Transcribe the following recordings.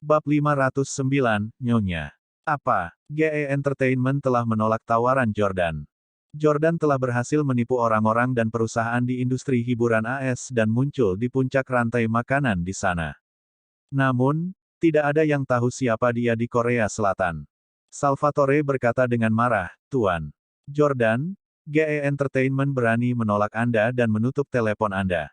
Bab 509, Nyonya. Apa? GE Entertainment telah menolak tawaran Jordan. Jordan telah berhasil menipu orang-orang dan perusahaan di industri hiburan AS dan muncul di puncak rantai makanan di sana. Namun, tidak ada yang tahu siapa dia di Korea Selatan. Salvatore berkata dengan marah, "Tuan Jordan, GE Entertainment berani menolak Anda dan menutup telepon Anda.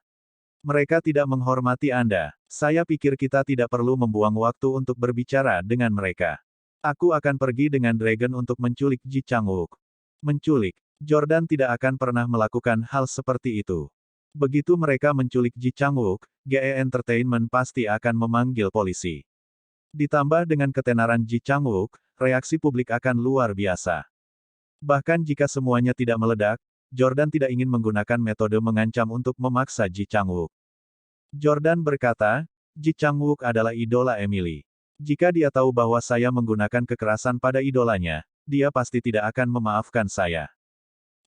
Mereka tidak menghormati Anda. Saya pikir kita tidak perlu membuang waktu untuk berbicara dengan mereka. Aku akan pergi dengan Dragon untuk menculik Ji Chang-wook." Menculik? Jordan tidak akan pernah melakukan hal seperti itu. Begitu mereka menculik Ji Chang-wook, GE Entertainment pasti akan memanggil polisi. Ditambah dengan ketenaran Ji Chang-wook, reaksi publik akan luar biasa. Bahkan jika semuanya tidak meledak, Jordan tidak ingin menggunakan metode mengancam untuk memaksa Ji Chang-wook. Jordan berkata, "Ji Chang-wook adalah idola Emily. Jika dia tahu bahwa saya menggunakan kekerasan pada idolanya, dia pasti tidak akan memaafkan saya.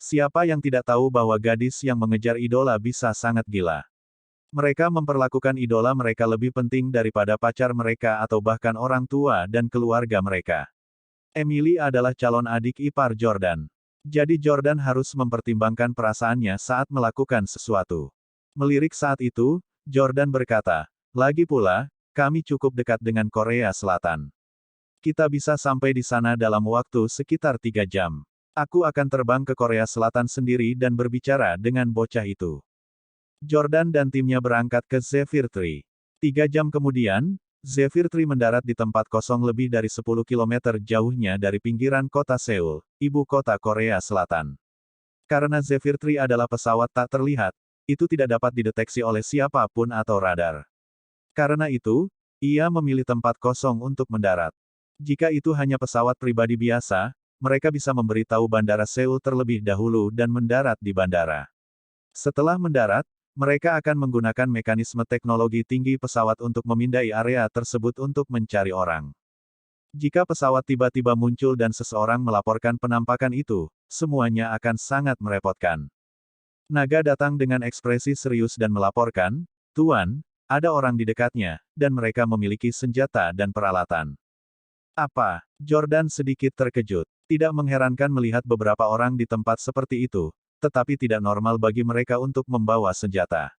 Siapa yang tidak tahu bahwa gadis yang mengejar idola bisa sangat gila? Mereka memperlakukan idola mereka lebih penting daripada pacar mereka atau bahkan orang tua dan keluarga mereka. Emily adalah calon adik ipar Jordan. Jadi Jordan harus mempertimbangkan perasaannya saat melakukan sesuatu." Melirik saat itu, Jordan berkata, "Lagi pula, kami cukup dekat dengan Korea Selatan. Kita bisa sampai di sana dalam waktu sekitar 3 jam. Aku akan terbang ke Korea Selatan sendiri dan berbicara dengan bocah itu." Jordan dan timnya berangkat ke Zephyr Tree. 3 jam kemudian, Zephyr Tree mendarat di tempat kosong lebih dari 10 km jauhnya dari pinggiran kota Seoul, ibu kota Korea Selatan. Karena Zephyr Tree adalah pesawat tak terlihat, itu tidak dapat dideteksi oleh siapapun atau radar. Karena itu, ia memilih tempat kosong untuk mendarat. Jika itu hanya pesawat pribadi biasa, mereka bisa memberitahu bandara Seoul terlebih dahulu dan mendarat di bandara. Setelah mendarat, mereka akan menggunakan mekanisme teknologi tinggi pesawat untuk memindai area tersebut untuk mencari orang. Jika pesawat tiba-tiba muncul dan seseorang melaporkan penampakan itu, semuanya akan sangat merepotkan. Naga datang dengan ekspresi serius dan melaporkan, "Tuan, ada orang di dekatnya, dan mereka memiliki senjata dan peralatan." Apa? Jordan sedikit terkejut. Tidak mengherankan melihat beberapa orang di tempat seperti itu, tetapi tidak normal bagi mereka untuk membawa senjata.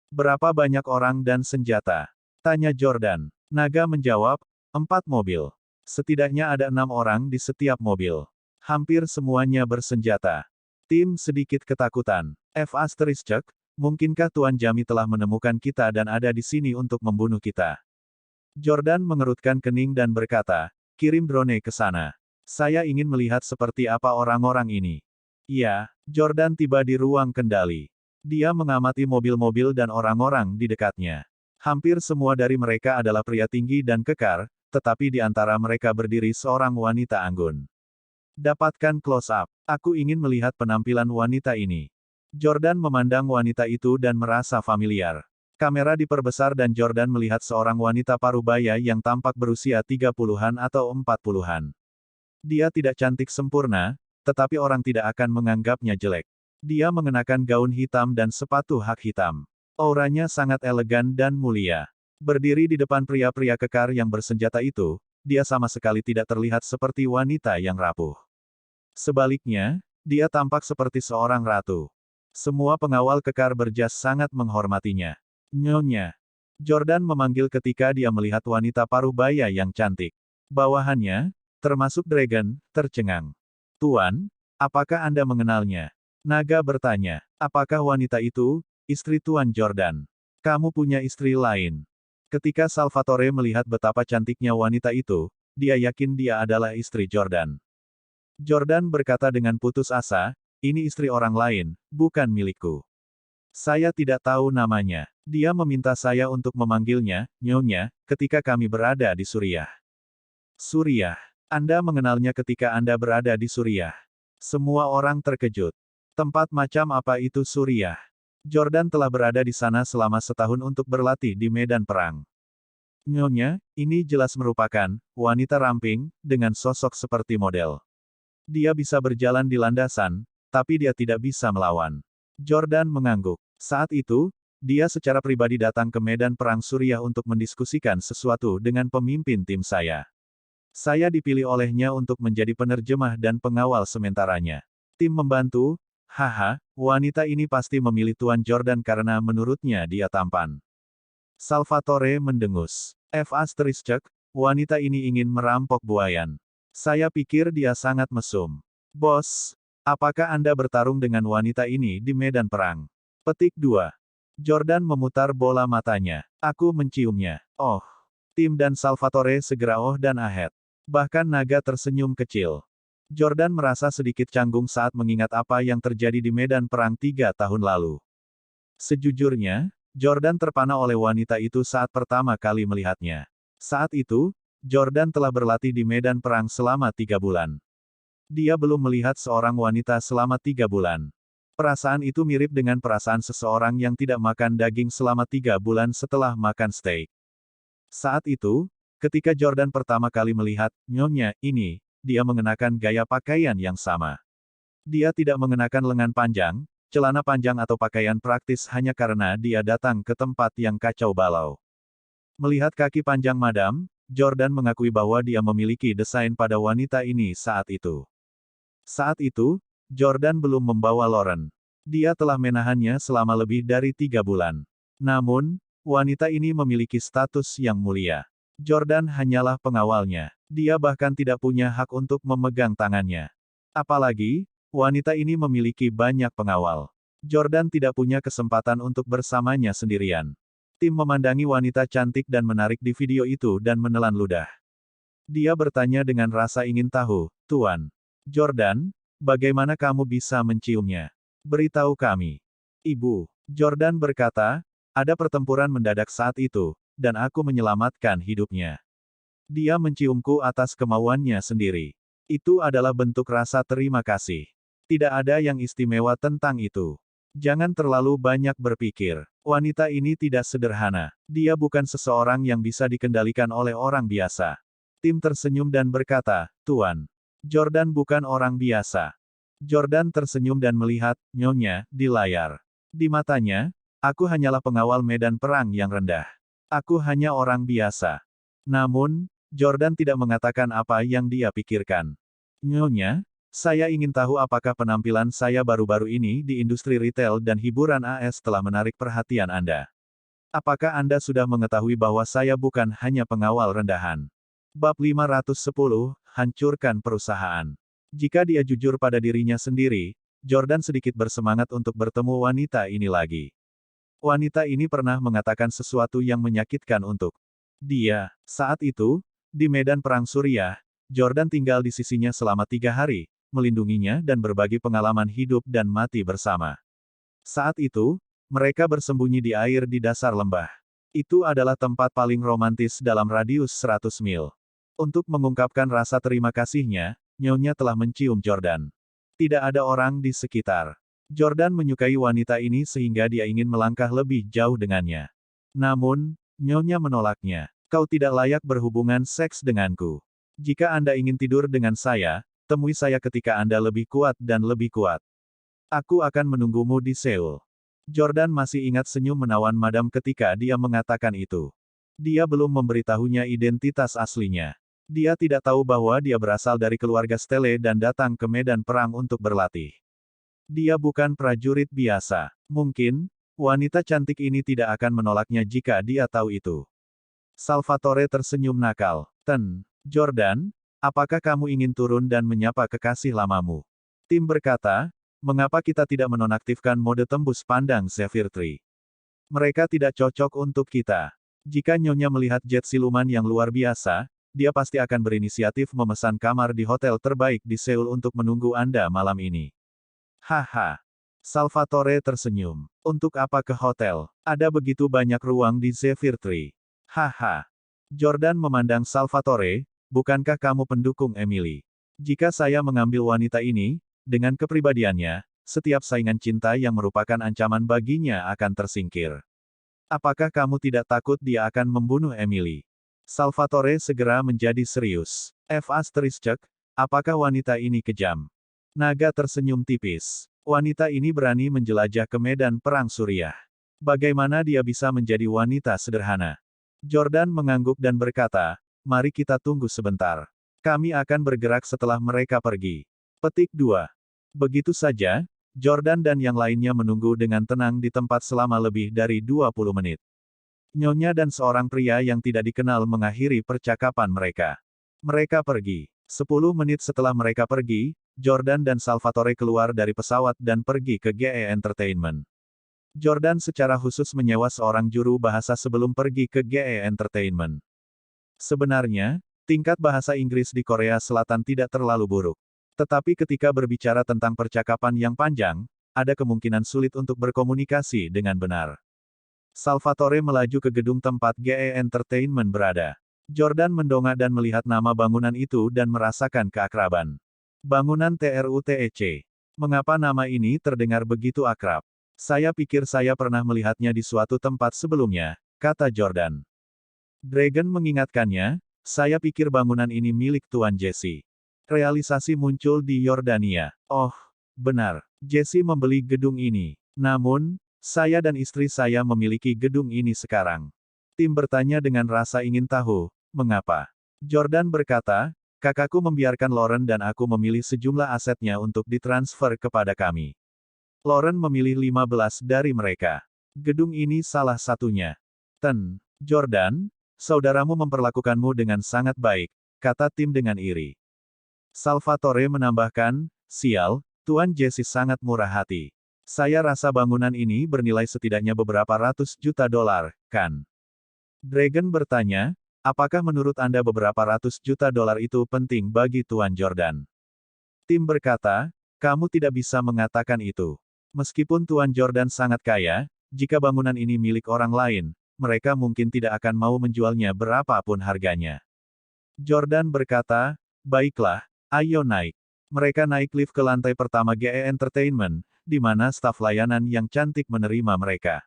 "Berapa banyak orang dan senjata?" tanya Jordan. Naga menjawab, 4 mobil. Setidaknya ada 6 orang di setiap mobil. Hampir semuanya bersenjata. Tim sedikit ketakutan. F***, mungkinkah Tuan Jami telah menemukan kita dan ada di sini untuk membunuh kita? Jordan mengerutkan kening dan berkata, "Kirim drone ke sana. Saya ingin melihat seperti apa orang-orang ini." Ya, Jordan tiba di ruang kendali. Dia mengamati mobil-mobil dan orang-orang di dekatnya. Hampir semua dari mereka adalah pria tinggi dan kekar, tetapi di antara mereka berdiri seorang wanita anggun. Dapatkan close-up. Aku ingin melihat penampilan wanita ini. Jordan memandang wanita itu dan merasa familiar. Kamera diperbesar dan Jordan melihat seorang wanita parubaya yang tampak berusia 30-an atau 40-an. Dia tidak cantik sempurna, tetapi orang tidak akan menganggapnya jelek. Dia mengenakan gaun hitam dan sepatu hak hitam. Auranya sangat elegan dan mulia. Berdiri di depan pria-pria kekar yang bersenjata itu, dia sama sekali tidak terlihat seperti wanita yang rapuh. Sebaliknya, dia tampak seperti seorang ratu. Semua pengawal kekar berjas sangat menghormatinya. "Nyonya." Jordan memanggil ketika dia melihat wanita parubaya yang cantik. Bawahannya, termasuk Dragon, tercengang. "Tuan, apakah Anda mengenalnya?" Naga bertanya. "Apakah wanita itu istri Tuan Jordan? Kamu punya istri lain?" Ketika Salvatore melihat betapa cantiknya wanita itu, dia yakin dia adalah istri Jordan. Jordan berkata dengan putus asa, "Ini istri orang lain, bukan milikku. Saya tidak tahu namanya. Dia meminta saya untuk memanggilnya, Nyonya, ketika kami berada di Suriah." "Suriah? Anda mengenalnya ketika Anda berada di Suriah?" Semua orang terkejut. Tempat macam apa itu Suriah? Jordan telah berada di sana selama setahun untuk berlatih di medan perang. "Nyonya, ini jelas merupakan wanita ramping, dengan sosok seperti model. Dia bisa berjalan di landasan, tapi dia tidak bisa melawan." Jordan mengangguk. Saat itu, dia secara pribadi datang ke medan perang Suriah untuk mendiskusikan sesuatu dengan pemimpin tim saya. Saya dipilih olehnya untuk menjadi penerjemah dan pengawal sementaranya. Tim membantu, haha, wanita ini pasti memilih Tuan Jordan karena menurutnya dia tampan. Salvatore mendengus. Wanita ini ingin merampok buayan. Saya pikir dia sangat mesum. Bos, apakah Anda bertarung dengan wanita ini di medan perang? Petik 2. Jordan memutar bola matanya. Aku menciumnya. Oh. Tim dan Salvatore segera oh dan ahet. Bahkan naga tersenyum kecil. Jordan merasa sedikit canggung saat mengingat apa yang terjadi di medan perang 3 tahun lalu. Sejujurnya, Jordan terpana oleh wanita itu saat pertama kali melihatnya. Saat itu, Jordan telah berlatih di medan perang selama 3 bulan. Dia belum melihat seorang wanita selama 3 bulan. Perasaan itu mirip dengan perasaan seseorang yang tidak makan daging selama 3 bulan setelah makan steak. Saat itu, ketika Jordan pertama kali melihat nyonya ini, dia mengenakan gaya pakaian yang sama. Dia tidak mengenakan lengan panjang, celana panjang atau pakaian praktis hanya karena dia datang ke tempat yang kacau balau. Melihat kaki panjang Madam, Jordan mengakui bahwa dia memiliki desain pada wanita ini saat itu. Saat itu, Jordan belum membawa Lauren. Dia telah menahannya selama lebih dari 3 bulan. Namun, wanita ini memiliki status yang mulia. Jordan hanyalah pengawalnya. Dia bahkan tidak punya hak untuk memegang tangannya. Apalagi, wanita ini memiliki banyak pengawal. Jordan tidak punya kesempatan untuk bersamanya sendirian. Tim memandangi wanita cantik dan menarik di video itu dan menelan ludah. Dia bertanya dengan rasa ingin tahu, Tuan Jordan, bagaimana kamu bisa menciumnya? Beritahu kami. Ibu, Jordan berkata, ada pertempuran mendadak saat itu, dan aku menyelamatkan hidupnya. Dia menciumku atas kemauannya sendiri. Itu adalah bentuk rasa terima kasih. Tidak ada yang istimewa tentang itu. Jangan terlalu banyak berpikir. Wanita ini tidak sederhana. Dia bukan seseorang yang bisa dikendalikan oleh orang biasa. Tim tersenyum dan berkata, Tuan Jordan bukan orang biasa. Jordan tersenyum dan melihat nyonya di layar. Di matanya, aku hanyalah pengawal medan perang yang rendah. Aku hanya orang biasa. Namun, Jordan tidak mengatakan apa yang dia pikirkan. Nyonya, saya ingin tahu apakah penampilan saya baru-baru ini di industri retail dan hiburan AS telah menarik perhatian Anda. Apakah Anda sudah mengetahui bahwa saya bukan hanya pengawal rendahan? Bab 510, hancurkan perusahaan. Jika dia jujur pada dirinya sendiri, Jordan sedikit bersemangat untuk bertemu wanita ini lagi. Wanita ini pernah mengatakan sesuatu yang menyakitkan untuk dia. Saat itu, di medan perang Suriah, Jordan tinggal di sisinya selama 3 hari, melindunginya dan berbagi pengalaman hidup dan mati bersama. Saat itu, mereka bersembunyi di air di dasar lembah. Itu adalah tempat paling romantis dalam radius 100 mil. Untuk mengungkapkan rasa terima kasihnya, nyonya telah mencium Jordan. Tidak ada orang di sekitar. Jordan menyukai wanita ini sehingga dia ingin melangkah lebih jauh dengannya. Namun, nyonya menolaknya. Kau tidak layak berhubungan seks denganku. Jika Anda ingin tidur dengan saya, temui saya ketika Anda lebih kuat dan lebih kuat. Aku akan menunggumu di Seoul. Jordan masih ingat senyum menawan Madam ketika dia mengatakan itu. Dia belum memberitahunya identitas aslinya. Dia tidak tahu bahwa dia berasal dari keluarga Stele dan datang ke medan perang untuk berlatih. Dia bukan prajurit biasa. Mungkin, wanita cantik ini tidak akan menolaknya jika dia tahu itu. Salvatore tersenyum nakal. Jordan, apakah kamu ingin turun dan menyapa kekasih lamamu? Tim berkata, mengapa kita tidak menonaktifkan mode tembus pandang Zephyr Tree? Mereka tidak cocok untuk kita. Jika nyonya melihat jet siluman yang luar biasa, dia pasti akan berinisiatif memesan kamar di hotel terbaik di Seoul untuk menunggu Anda malam ini. Haha. Salvatore tersenyum. Untuk apa ke hotel? Ada begitu banyak ruang di Zephyr Tree. Haha. Jordan memandang Salvatore, bukankah kamu pendukung Emily? Jika saya mengambil wanita ini, dengan kepribadiannya, setiap saingan cinta yang merupakan ancaman baginya akan tersingkir. Apakah kamu tidak takut dia akan membunuh Emily? Salvatore segera menjadi serius. Apakah wanita ini kejam? Naga tersenyum tipis. Wanita ini berani menjelajah ke medan perang Suriah. Bagaimana dia bisa menjadi wanita sederhana? Jordan mengangguk dan berkata, mari kita tunggu sebentar. Kami akan bergerak setelah mereka pergi. Petik 2. Begitu saja, Jordan dan yang lainnya menunggu dengan tenang di tempat selama lebih dari 20 menit. Nyonya dan seorang pria yang tidak dikenal mengakhiri percakapan mereka. Mereka pergi. 10 menit setelah mereka pergi, Jordan dan Salvatore keluar dari pesawat dan pergi ke GE Entertainment. Jordan secara khusus menyewa seorang juru bahasa sebelum pergi ke GE Entertainment. Sebenarnya, tingkat bahasa Inggris di Korea Selatan tidak terlalu buruk. Tetapi ketika berbicara tentang percakapan yang panjang, ada kemungkinan sulit untuk berkomunikasi dengan benar. Salvatore melaju ke gedung tempat GE Entertainment berada. Jordan mendongak dan melihat nama bangunan itu dan merasakan keakraban. Bangunan TRUTEC. Mengapa nama ini terdengar begitu akrab? Saya pikir saya pernah melihatnya di suatu tempat sebelumnya, kata Jordan. Dragon mengingatkannya, saya pikir bangunan ini milik Tuan Jesse. Realisasi muncul di Yordania. Oh, benar. Jesse membeli gedung ini. Namun, saya dan istri saya memiliki gedung ini sekarang. Tim bertanya dengan rasa ingin tahu, mengapa? Jordan berkata, kakakku membiarkan Lauren dan aku memilih sejumlah asetnya untuk ditransfer kepada kami. Lauren memilih 15 dari mereka. Gedung ini salah satunya. Jordan, saudaramu memperlakukanmu dengan sangat baik, kata Tim dengan iri. Salvatore menambahkan, sial, Tuan Jesse sangat murah hati. Saya rasa bangunan ini bernilai setidaknya beberapa ratus juta dolar, kan? Dragon bertanya, apakah menurut Anda beberapa ratus juta dolar itu penting bagi Tuan Jordan? Tim berkata, kamu tidak bisa mengatakan itu. Meskipun Tuan Jordan sangat kaya, jika bangunan ini milik orang lain, mereka mungkin tidak akan mau menjualnya berapapun harganya. Jordan berkata, baiklah, ayo naik. Mereka naik lift ke lantai pertama GE Entertainment, di mana staf layanan yang cantik menerima mereka.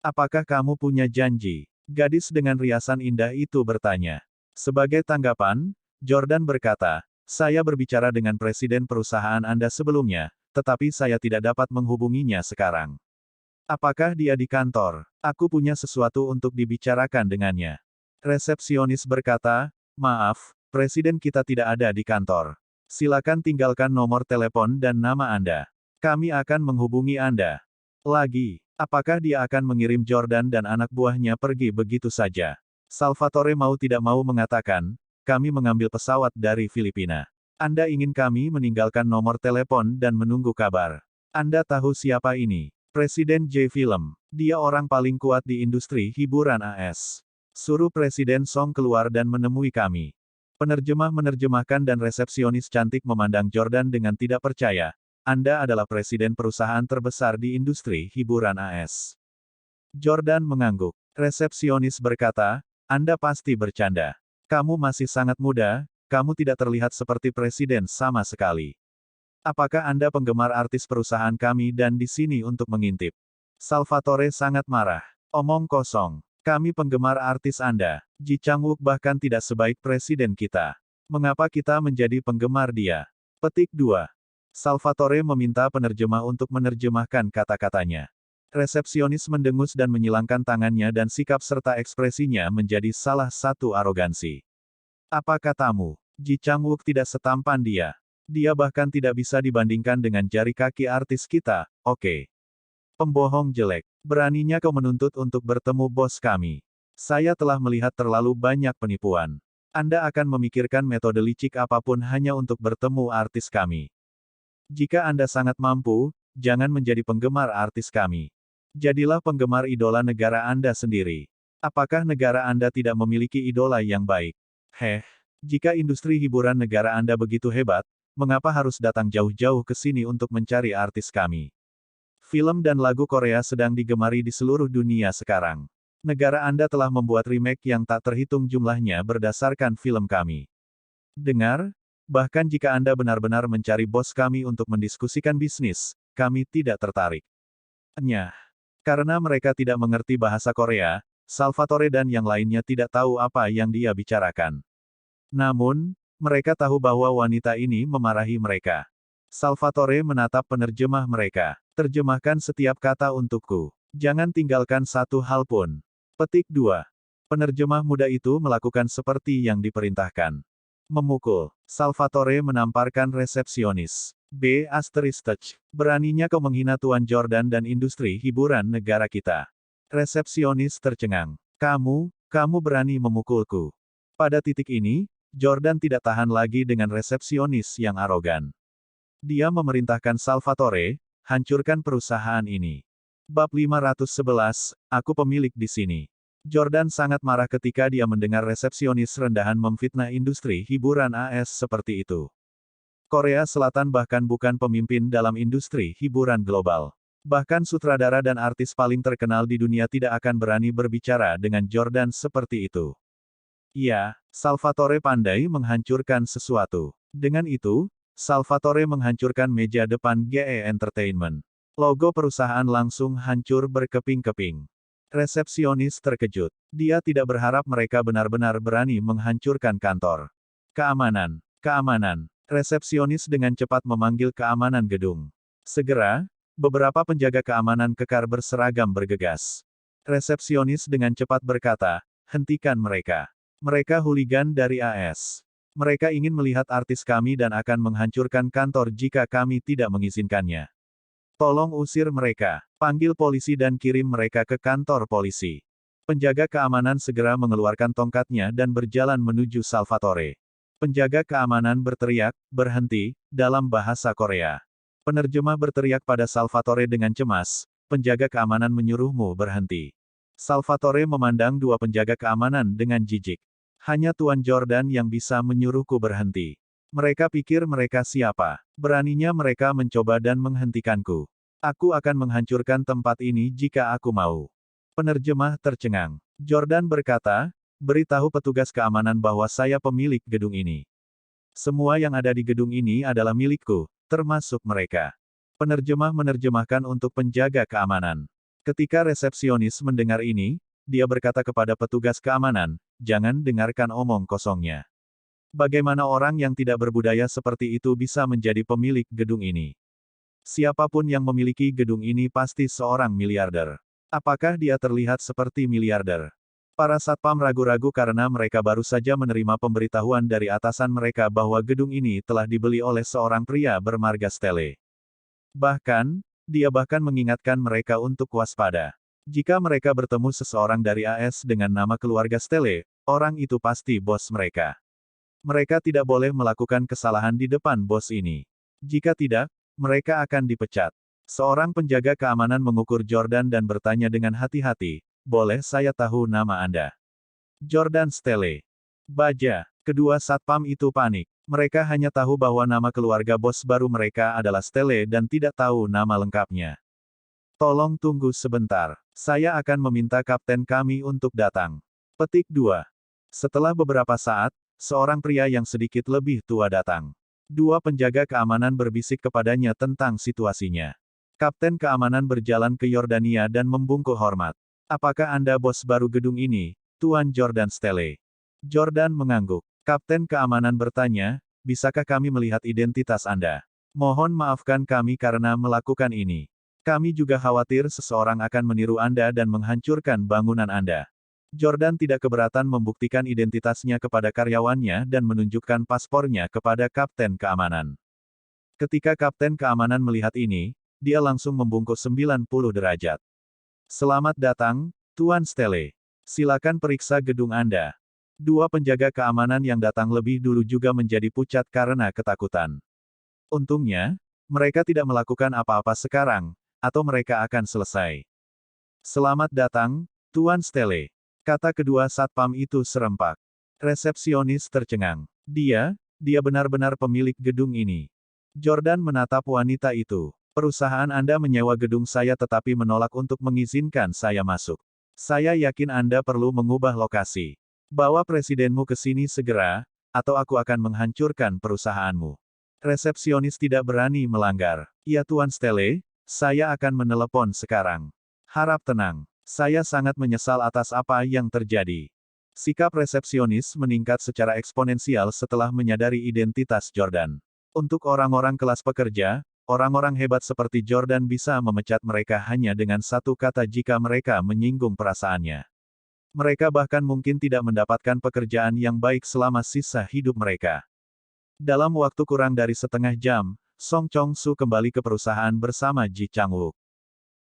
Apakah kamu punya janji? Gadis dengan riasan indah itu bertanya. Sebagai tanggapan, Jordan berkata, saya berbicara dengan presiden perusahaan Anda sebelumnya, tetapi saya tidak dapat menghubunginya sekarang. Apakah dia di kantor? Aku punya sesuatu untuk dibicarakan dengannya. Resepsionis berkata, maaf, presiden kita tidak ada di kantor. Silakan tinggalkan nomor telepon dan nama Anda. Kami akan menghubungi Anda. Lagi, apakah dia akan mengirim Jordan dan anak buahnya pergi begitu saja? Salvatore mau tidak mau mengatakan, kami mengambil pesawat dari Filipina. Anda ingin kami meninggalkan nomor telepon dan menunggu kabar. Anda tahu siapa ini? Presiden J Film. Dia orang paling kuat di industri hiburan AS. Suruh Presiden Song keluar dan menemui kami. Penerjemah menerjemahkan dan resepsionis cantik memandang Jordan dengan tidak percaya. Anda adalah presiden perusahaan terbesar di industri hiburan AS. Jordan mengangguk. Resepsionis berkata, Anda pasti bercanda. Kamu masih sangat muda, kamu tidak terlihat seperti presiden sama sekali. Apakah Anda penggemar artis perusahaan kami dan di sini untuk mengintip? Salvatore sangat marah. Omong kosong. Kami penggemar artis Anda. Ji Chang-wook bahkan tidak sebaik presiden kita. Mengapa kita menjadi penggemar dia? Petik 2. Salvatore meminta penerjemah untuk menerjemahkan kata-katanya. Resepsionis mendengus dan menyilangkan tangannya dan sikap serta ekspresinya menjadi salah satu arogansi. Apa katamu? Ji Chang-wook tidak setampan dia. Dia bahkan tidak bisa dibandingkan dengan jari kaki artis kita, oke. Pembohong jelek. Beraninya kau menuntut untuk bertemu bos kami. Saya telah melihat terlalu banyak penipuan. Anda akan memikirkan metode licik apapun hanya untuk bertemu artis kami. Jika Anda sangat mampu, jangan menjadi penggemar artis kami. Jadilah penggemar idola negara Anda sendiri. Apakah negara Anda tidak memiliki idola yang baik? Jika industri hiburan negara Anda begitu hebat, mengapa harus datang jauh-jauh ke sini untuk mencari artis kami? Film dan lagu Korea sedang digemari di seluruh dunia sekarang. Negara Anda telah membuat remake yang tak terhitung jumlahnya berdasarkan film kami. Dengar, bahkan jika Anda benar-benar mencari bos kami untuk mendiskusikan bisnis, kami tidak tertarik. Karena mereka tidak mengerti bahasa Korea, Salvatore dan yang lainnya tidak tahu apa yang dia bicarakan. Namun, mereka tahu bahwa wanita ini memarahi mereka. Salvatore menatap penerjemah mereka. Terjemahkan setiap kata untukku. Jangan tinggalkan satu hal pun. Petik 2. Penerjemah muda itu melakukan seperti yang diperintahkan. Memukul. Salvatore menamparkan resepsionis. B. Beraninya kau menghina Tuan Jordan dan industri hiburan negara kita. Resepsionis tercengang. Kamu berani memukulku. Pada titik ini, Jordan tidak tahan lagi dengan resepsionis yang arogan. Dia memerintahkan Salvatore, hancurkan perusahaan ini. Bab 511, aku pemilik di sini. Jordan sangat marah ketika dia mendengar resepsionis rendahan memfitnah industri hiburan AS seperti itu. Korea Selatan bahkan bukan pemimpin dalam industri hiburan global. Bahkan sutradara dan artis paling terkenal di dunia tidak akan berani berbicara dengan Jordan seperti itu. Ya, Salvatore pandai menghancurkan sesuatu. Dengan itu, Salvatore menghancurkan meja depan GE Entertainment. Logo perusahaan langsung hancur berkeping-keping. Resepsionis terkejut. Dia tidak berharap mereka benar-benar berani menghancurkan kantor. Keamanan. Resepsionis dengan cepat memanggil keamanan gedung. Segera, beberapa penjaga keamanan kekar berseragam bergegas. Resepsionis dengan cepat berkata, hentikan mereka. Mereka hooligan dari AS. Mereka ingin melihat artis kami dan akan menghancurkan kantor jika kami tidak mengizinkannya. Tolong usir mereka. Panggil polisi dan kirim mereka ke kantor polisi. Penjaga keamanan segera mengeluarkan tongkatnya dan berjalan menuju Salvatore. Penjaga keamanan berteriak, berhenti, dalam bahasa Korea. Penerjemah berteriak pada Salvatore dengan cemas, penjaga keamanan menyuruhmu berhenti. Salvatore memandang dua penjaga keamanan dengan jijik. Hanya Tuan Jordan yang bisa menyuruhku berhenti. Mereka pikir mereka siapa? Beraninya mereka mencoba dan menghentikanku. Aku akan menghancurkan tempat ini jika aku mau. Penerjemah tercengang. Jordan berkata, beritahu petugas keamanan bahwa saya pemilik gedung ini. Semua yang ada di gedung ini adalah milikku, termasuk mereka. Penerjemah menerjemahkan untuk penjaga keamanan. Ketika resepsionis mendengar ini, dia berkata kepada petugas keamanan, jangan dengarkan omong kosongnya. Bagaimana orang yang tidak berbudaya seperti itu bisa menjadi pemilik gedung ini? Siapapun yang memiliki gedung ini pasti seorang miliarder. Apakah dia terlihat seperti miliarder? Para satpam ragu-ragu karena mereka baru saja menerima pemberitahuan dari atasan mereka bahwa gedung ini telah dibeli oleh seorang pria bermarga Stelle. Bahkan, dia mengingatkan mereka untuk waspada. Jika mereka bertemu seseorang dari AS dengan nama keluarga Stelle, orang itu pasti bos mereka. Mereka tidak boleh melakukan kesalahan di depan bos ini. Jika tidak, mereka akan dipecat. Seorang penjaga keamanan mengukur Jordan dan bertanya dengan hati-hati, boleh saya tahu nama Anda? Jordan Stelle. Baja. Kedua satpam itu panik. Mereka hanya tahu bahwa nama keluarga bos baru mereka adalah Stelle dan tidak tahu nama lengkapnya. Tolong tunggu sebentar. Saya akan meminta kapten kami untuk datang. Petik 2. Setelah beberapa saat, seorang pria yang sedikit lebih tua datang. Dua penjaga keamanan berbisik kepadanya tentang situasinya. Kapten keamanan berjalan ke Yordania dan membungkuk hormat. Apakah Anda bos baru gedung ini, Tuan Jordan Stelle? Jordan mengangguk. Kapten keamanan bertanya, bisakah kami melihat identitas Anda? Mohon maafkan kami karena melakukan ini. Kami juga khawatir seseorang akan meniru Anda dan menghancurkan bangunan Anda. Jordan tidak keberatan membuktikan identitasnya kepada karyawannya dan menunjukkan paspornya kepada kapten keamanan. Ketika kapten keamanan melihat ini, dia langsung membungkuk 90 derajat. Selamat datang, Tuan Stelle. Silakan periksa gedung Anda. Dua penjaga keamanan yang datang lebih dulu juga menjadi pucat karena ketakutan. Untungnya, mereka tidak melakukan apa-apa sekarang, atau mereka akan selesai. Selamat datang, Tuan Stelle. Kata kedua satpam itu serempak. Resepsionis tercengang. Dia benar-benar pemilik gedung ini. Jordan menatap wanita itu. Perusahaan Anda menyewa gedung saya tetapi menolak untuk mengizinkan saya masuk. Saya yakin Anda perlu mengubah lokasi. Bawa presidenmu ke sini segera, atau aku akan menghancurkan perusahaanmu. Resepsionis tidak berani melanggar. Ya Tuan Stelle, saya akan menelepon sekarang. Harap tenang. Saya sangat menyesal atas apa yang terjadi. Sikap resepsionis meningkat secara eksponensial setelah menyadari identitas Jordan. Untuk orang-orang kelas pekerja, Orang-orang hebat seperti Jordan bisa memecat mereka hanya dengan satu kata jika mereka menyinggung perasaannya. Mereka bahkan mungkin tidak mendapatkan pekerjaan yang baik selama sisa hidup mereka. Dalam waktu kurang dari setengah jam, Song Chong-su kembali ke perusahaan bersama Ji Chang-wook.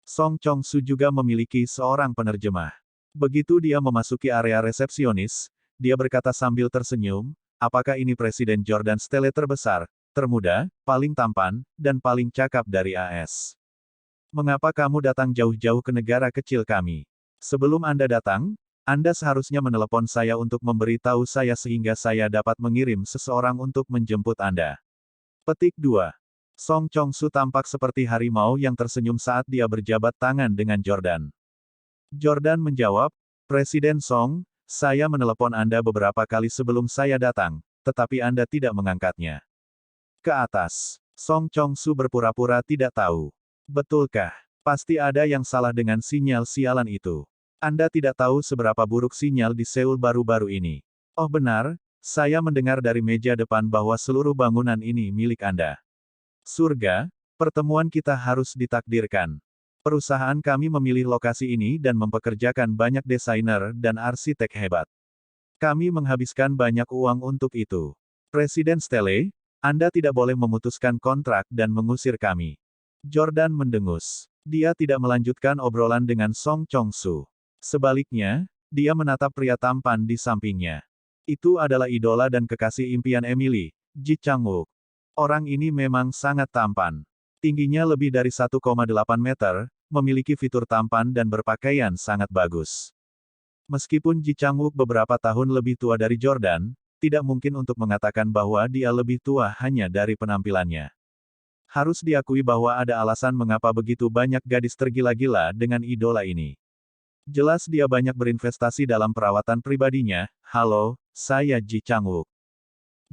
Song Chong-su juga memiliki seorang penerjemah. Begitu dia memasuki area resepsionis, dia berkata sambil tersenyum, apakah ini Presiden Jordan Stele terbesar, termuda, paling tampan, dan paling cakap dari AS? Mengapa kamu datang jauh-jauh ke negara kecil kami? Sebelum Anda datang, Anda seharusnya menelepon saya untuk memberi tahu saya sehingga saya dapat mengirim seseorang untuk menjemput Anda. Petik 2. Song Chong-su tampak seperti harimau yang tersenyum saat dia berjabat tangan dengan Jordan. Jordan menjawab, Presiden Song, saya menelepon Anda beberapa kali sebelum saya datang, tetapi Anda tidak mengangkatnya. Ke atas. Song Chong-su berpura-pura tidak tahu. Betulkah? Pasti ada yang salah dengan sinyal sialan itu. Anda tidak tahu seberapa buruk sinyal di Seoul baru-baru ini. Oh benar, saya mendengar dari meja depan bahwa seluruh bangunan ini milik Anda. Surga, pertemuan kita harus ditakdirkan. Perusahaan kami memilih lokasi ini dan mempekerjakan banyak desainer dan arsitek hebat. Kami menghabiskan banyak uang untuk itu. Presiden Stele, Anda tidak boleh memutuskan kontrak dan mengusir kami. Jordan mendengus. Dia tidak melanjutkan obrolan dengan Song Chong-su. Sebaliknya, dia menatap pria tampan di sampingnya. Itu adalah idola dan kekasih impian Emily, Ji Chang-wook. Orang ini memang sangat tampan. Tingginya lebih dari 1,8 meter, memiliki fitur tampan dan berpakaian sangat bagus. Meskipun Ji Chang-wook beberapa tahun lebih tua dari Jordan, tidak mungkin untuk mengatakan bahwa dia lebih tua hanya dari penampilannya. Harus diakui bahwa ada alasan mengapa begitu banyak gadis tergila-gila dengan idola ini. Jelas dia banyak berinvestasi dalam perawatan pribadinya. Halo, saya Ji Chang-wook.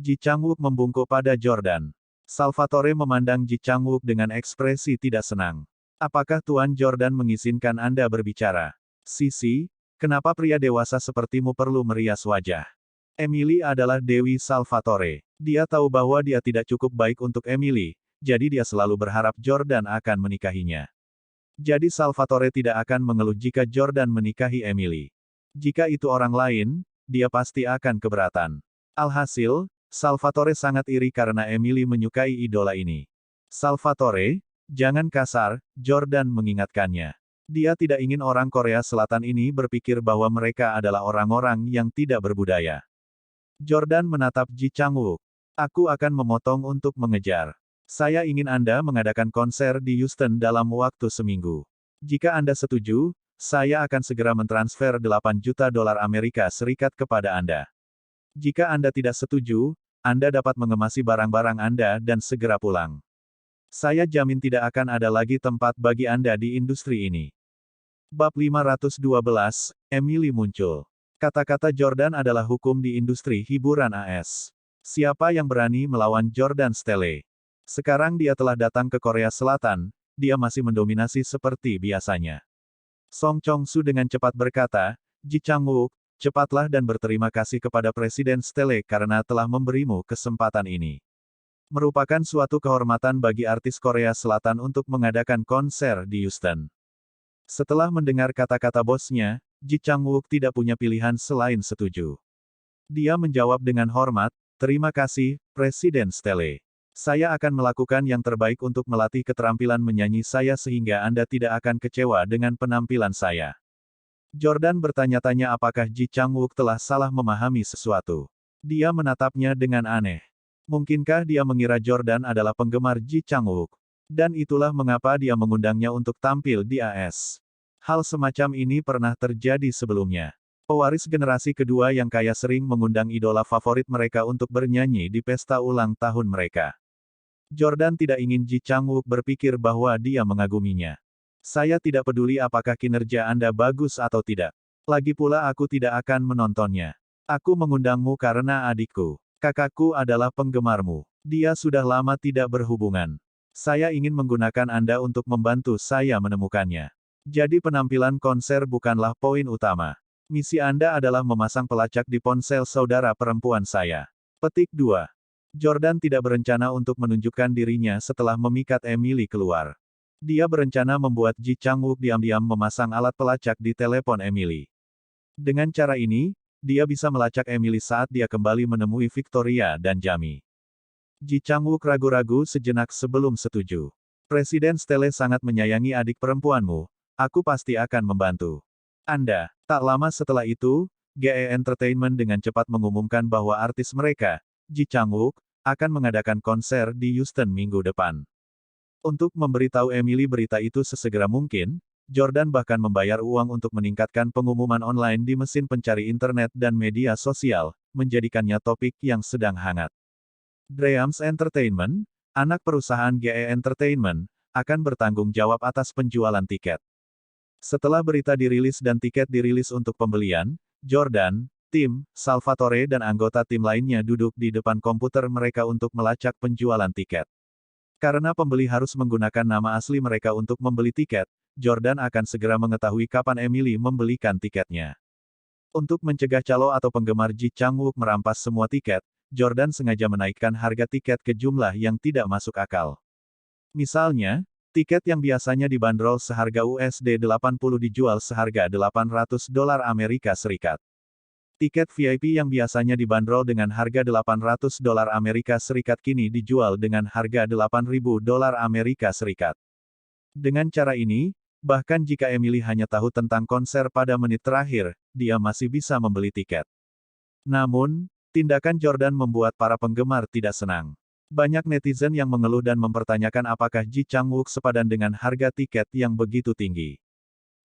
Ji Chang-wook membungkuk pada Jordan. Salvatore memandang Ji Chang-wook dengan ekspresi tidak senang. Apakah Tuan Jordan mengizinkan Anda berbicara? Sisi, kenapa pria dewasa sepertimu perlu merias wajah? Emily adalah Dewi Salvatore. Dia tahu bahwa dia tidak cukup baik untuk Emily, jadi dia selalu berharap Jordan akan menikahinya. Jadi Salvatore tidak akan mengeluh jika Jordan menikahi Emily. Jika itu orang lain, dia pasti akan keberatan. Alhasil, Salvatore sangat iri karena Emily menyukai idola ini. Salvatore, jangan kasar, Jordan mengingatkannya. Dia tidak ingin orang Korea Selatan ini berpikir bahwa mereka adalah orang-orang yang tidak berbudaya. Jordan menatap Ji Chang-wook. Aku akan memotong untuk mengejar. Saya ingin Anda mengadakan konser di Houston dalam waktu seminggu. Jika Anda setuju, saya akan segera mentransfer 8 juta dolar Amerika Serikat kepada Anda. Jika Anda tidak setuju, Anda dapat mengemasi barang-barang Anda dan segera pulang. Saya jamin tidak akan ada lagi tempat bagi Anda di industri ini. Bab 512, Emily muncul. Kata-kata Jordan adalah hukum di industri hiburan AS. Siapa yang berani melawan Jordan Stele? Sekarang dia telah datang ke Korea Selatan, dia masih mendominasi seperti biasanya. Song Chong-su dengan cepat berkata, Ji Chang-wook, cepatlah dan berterima kasih kepada Presiden Stele karena telah memberimu kesempatan ini. Merupakan suatu kehormatan bagi artis Korea Selatan untuk mengadakan konser di Houston. Setelah mendengar kata-kata bosnya, Ji Chang-wook tidak punya pilihan selain setuju. Dia menjawab dengan hormat, terima kasih, Presiden Stele. Saya akan melakukan yang terbaik untuk melatih keterampilan menyanyi saya sehingga Anda tidak akan kecewa dengan penampilan saya. Jordan bertanya-tanya apakah Ji Chang-wook telah salah memahami sesuatu. Dia menatapnya dengan aneh. Mungkinkah dia mengira Jordan adalah penggemar Ji Chang-wook? Dan itulah mengapa dia mengundangnya untuk tampil di AS. Hal semacam ini pernah terjadi sebelumnya. Pewaris generasi kedua yang kaya sering mengundang idola favorit mereka untuk bernyanyi di pesta ulang tahun mereka. Jordan tidak ingin Ji Chang-wook berpikir bahwa dia mengaguminya. Saya tidak peduli apakah kinerja Anda bagus atau tidak. Lagi pula aku tidak akan menontonnya. Aku mengundangmu karena adikku. Kakakku adalah penggemarmu. Dia sudah lama tidak berhubungan. Saya ingin menggunakan Anda untuk membantu saya menemukannya. Jadi penampilan konser bukanlah poin utama. Misi Anda adalah memasang pelacak di ponsel saudara perempuan saya. Petik 2. Jordan tidak berencana untuk menunjukkan dirinya setelah memikat Emily keluar. Dia berencana membuat Ji Chang-wook diam-diam memasang alat pelacak di telepon Emily. Dengan cara ini, dia bisa melacak Emily saat dia kembali menemui Victoria dan Jamie. Ji Chang-wook ragu-ragu sejenak sebelum setuju. Presiden Stelle sangat menyayangi adik perempuanmu, aku pasti akan membantu. Anda. Tak lama setelah itu, GE Entertainment dengan cepat mengumumkan bahwa artis mereka, Ji Chang-wook, akan mengadakan konser di Houston minggu depan. Untuk memberitahu Emily berita itu sesegera mungkin, Jordan bahkan membayar uang untuk meningkatkan pengumuman online di mesin pencari internet dan media sosial, menjadikannya topik yang sedang hangat. Dreams Entertainment, anak perusahaan GE Entertainment, akan bertanggung jawab atas penjualan tiket. Setelah berita dirilis dan tiket dirilis untuk pembelian, Jordan, Tim, Salvatore dan anggota tim lainnya duduk di depan komputer mereka untuk melacak penjualan tiket. Karena pembeli harus menggunakan nama asli mereka untuk membeli tiket, Jordan akan segera mengetahui kapan Emily membelikan tiketnya. Untuk mencegah calo atau penggemar Ji Chang-wook merampas semua tiket, Jordan sengaja menaikkan harga tiket ke jumlah yang tidak masuk akal. Misalnya, tiket yang biasanya dibanderol seharga USD 80 dijual seharga $800 Amerika Serikat. Tiket VIP yang biasanya dibanderol dengan harga $800 Amerika Serikat kini dijual dengan harga $8.000 Amerika Serikat. Dengan cara ini, bahkan jika Emily hanya tahu tentang konser pada menit terakhir, dia masih bisa membeli tiket. Namun, tindakan Jordan membuat para penggemar tidak senang. Banyak netizen yang mengeluh dan mempertanyakan apakah Ji Chang-wook sepadan dengan harga tiket yang begitu tinggi.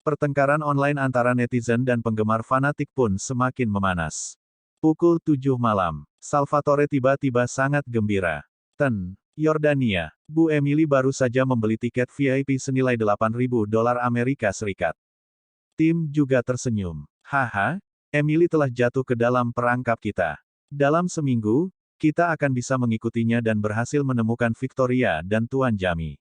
Pertengkaran online antara netizen dan penggemar fanatik pun semakin memanas. Pukul 7 malam, Salvatore tiba-tiba sangat gembira. Yordania. Bu Emily baru saja membeli tiket VIP senilai $8.000 Amerika Serikat. Tim juga tersenyum. Haha, Emily telah jatuh ke dalam perangkap kita. Dalam seminggu, kita akan bisa mengikutinya dan berhasil menemukan Victoria dan Tuan Jamie.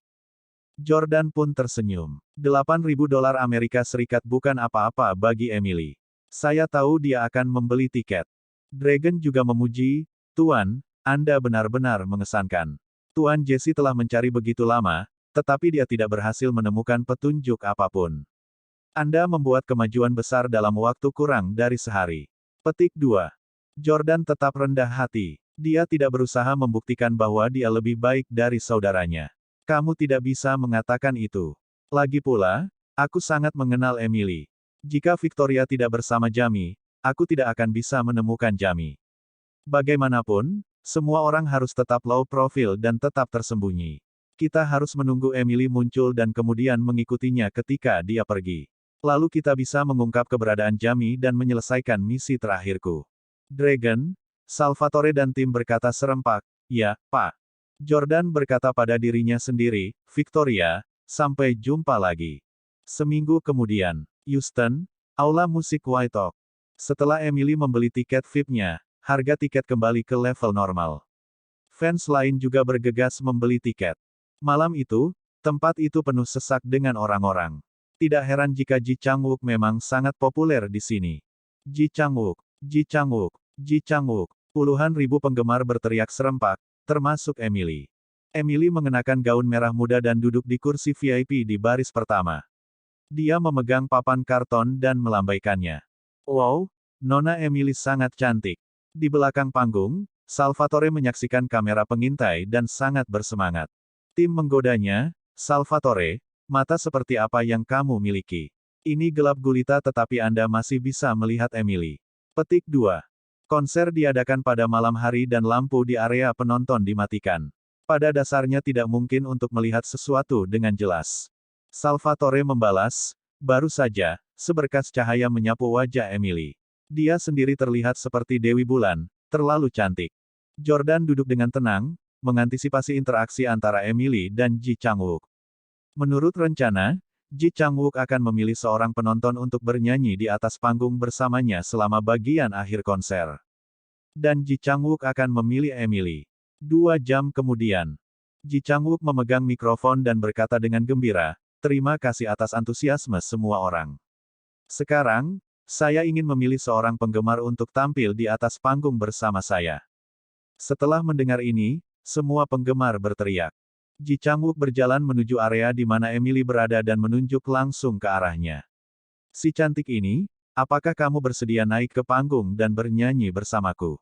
Jordan pun tersenyum. $8.000 Amerika Serikat bukan apa-apa bagi Emily. Saya tahu dia akan membeli tiket. Dragon juga memuji, Tuan, Anda benar-benar mengesankan. Tuan Jesse telah mencari begitu lama, tetapi dia tidak berhasil menemukan petunjuk apapun. Anda membuat kemajuan besar dalam waktu kurang dari sehari. Petik 2. Jordan tetap rendah hati. Dia tidak berusaha membuktikan bahwa dia lebih baik dari saudaranya. Kamu tidak bisa mengatakan itu. Lagi pula, aku sangat mengenal Emily. Jika Victoria tidak bersama Jamie, aku tidak akan bisa menemukan Jamie. Bagaimanapun, semua orang harus tetap low profile dan tetap tersembunyi. Kita harus menunggu Emily muncul dan kemudian mengikutinya ketika dia pergi. Lalu kita bisa mengungkap keberadaan Jamie dan menyelesaikan misi terakhirku. Dragon, Salvatore dan tim berkata serempak, ya, Pak. Jordan berkata pada dirinya sendiri, Victoria, sampai jumpa lagi. Seminggu kemudian, Houston, Aula Musik White Oak. Setelah Emily membeli tiket VIP-nya, harga tiket kembali ke level normal. Fans lain juga bergegas membeli tiket. Malam itu, tempat itu penuh sesak dengan orang-orang. Tidak heran jika Ji Chang-wook memang sangat populer di sini. Ji Chang-wook, Ji Chang-wook, Ji Chang-wook. Puluhan ribu penggemar berteriak serempak, termasuk Emily. Emily mengenakan gaun merah muda dan duduk di kursi VIP di baris pertama. Dia memegang papan karton dan melambaikannya. Wow, Nona Emily sangat cantik. Di belakang panggung, Salvatore menyaksikan kamera pengintai dan sangat bersemangat. Tim menggodanya, Salvatore, mata seperti apa yang kamu miliki? Ini gelap gulita tetapi Anda masih bisa melihat Emily. Petik 2. Konser diadakan pada malam hari dan lampu di area penonton dimatikan. Pada dasarnya tidak mungkin untuk melihat sesuatu dengan jelas. Salvatore membalas, baru saja, seberkas cahaya menyapu wajah Emily. Dia sendiri terlihat seperti Dewi Bulan, terlalu cantik. Jordan duduk dengan tenang, mengantisipasi interaksi antara Emily dan Ji Chang-wook. Menurut rencana, Ji Chang-wook akan memilih seorang penonton untuk bernyanyi di atas panggung bersamanya selama bagian akhir konser. Dan Ji Chang-wook akan memilih Emily. 2 jam kemudian, Ji Chang-wook memegang mikrofon dan berkata dengan gembira, terima kasih atas antusiasme semua orang. Sekarang, saya ingin memilih seorang penggemar untuk tampil di atas panggung bersama saya. Setelah mendengar ini, semua penggemar berteriak. Ji Changwook berjalan menuju area di mana Emily berada dan menunjuk langsung ke arahnya. Si cantik ini, apakah kamu bersedia naik ke panggung dan bernyanyi bersamaku?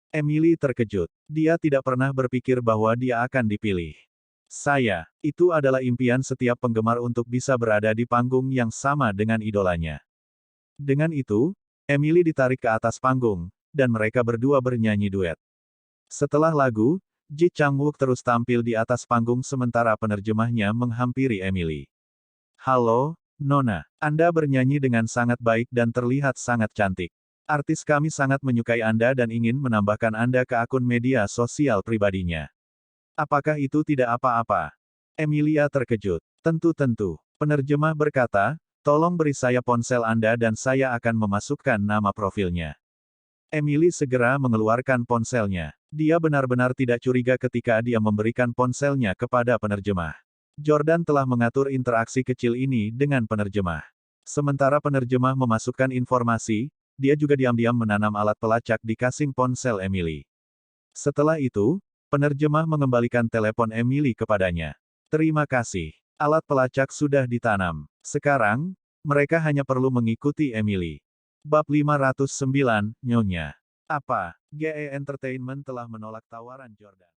Emily terkejut. Dia tidak pernah berpikir bahwa dia akan dipilih. Itu adalah impian setiap penggemar untuk bisa berada di panggung yang sama dengan idolanya. Dengan itu, Emily ditarik ke atas panggung, dan mereka berdua bernyanyi duet. Setelah lagu, Ji Changwook terus tampil di atas panggung sementara penerjemahnya menghampiri Emily. Halo, Nona. Anda bernyanyi dengan sangat baik dan terlihat sangat cantik. Artis kami sangat menyukai Anda dan ingin menambahkan Anda ke akun media sosial pribadinya. Apakah itu tidak apa-apa? Emilia terkejut. Tentu-tentu. Penerjemah berkata, tolong beri saya ponsel Anda dan saya akan memasukkan nama profilnya. Emily segera mengeluarkan ponselnya. Dia benar-benar tidak curiga ketika dia memberikan ponselnya kepada penerjemah. Jordan telah mengatur interaksi kecil ini dengan penerjemah. Sementara penerjemah memasukkan informasi, dia juga diam-diam menanam alat pelacak di casing ponsel Emily. Setelah itu, penerjemah mengembalikan telepon Emily kepadanya. Terima kasih. Alat pelacak sudah ditanam. Sekarang, mereka hanya perlu mengikuti Emily. Bab 509, Nyonya. Apa? GE Entertainment telah menolak tawaran Jordan.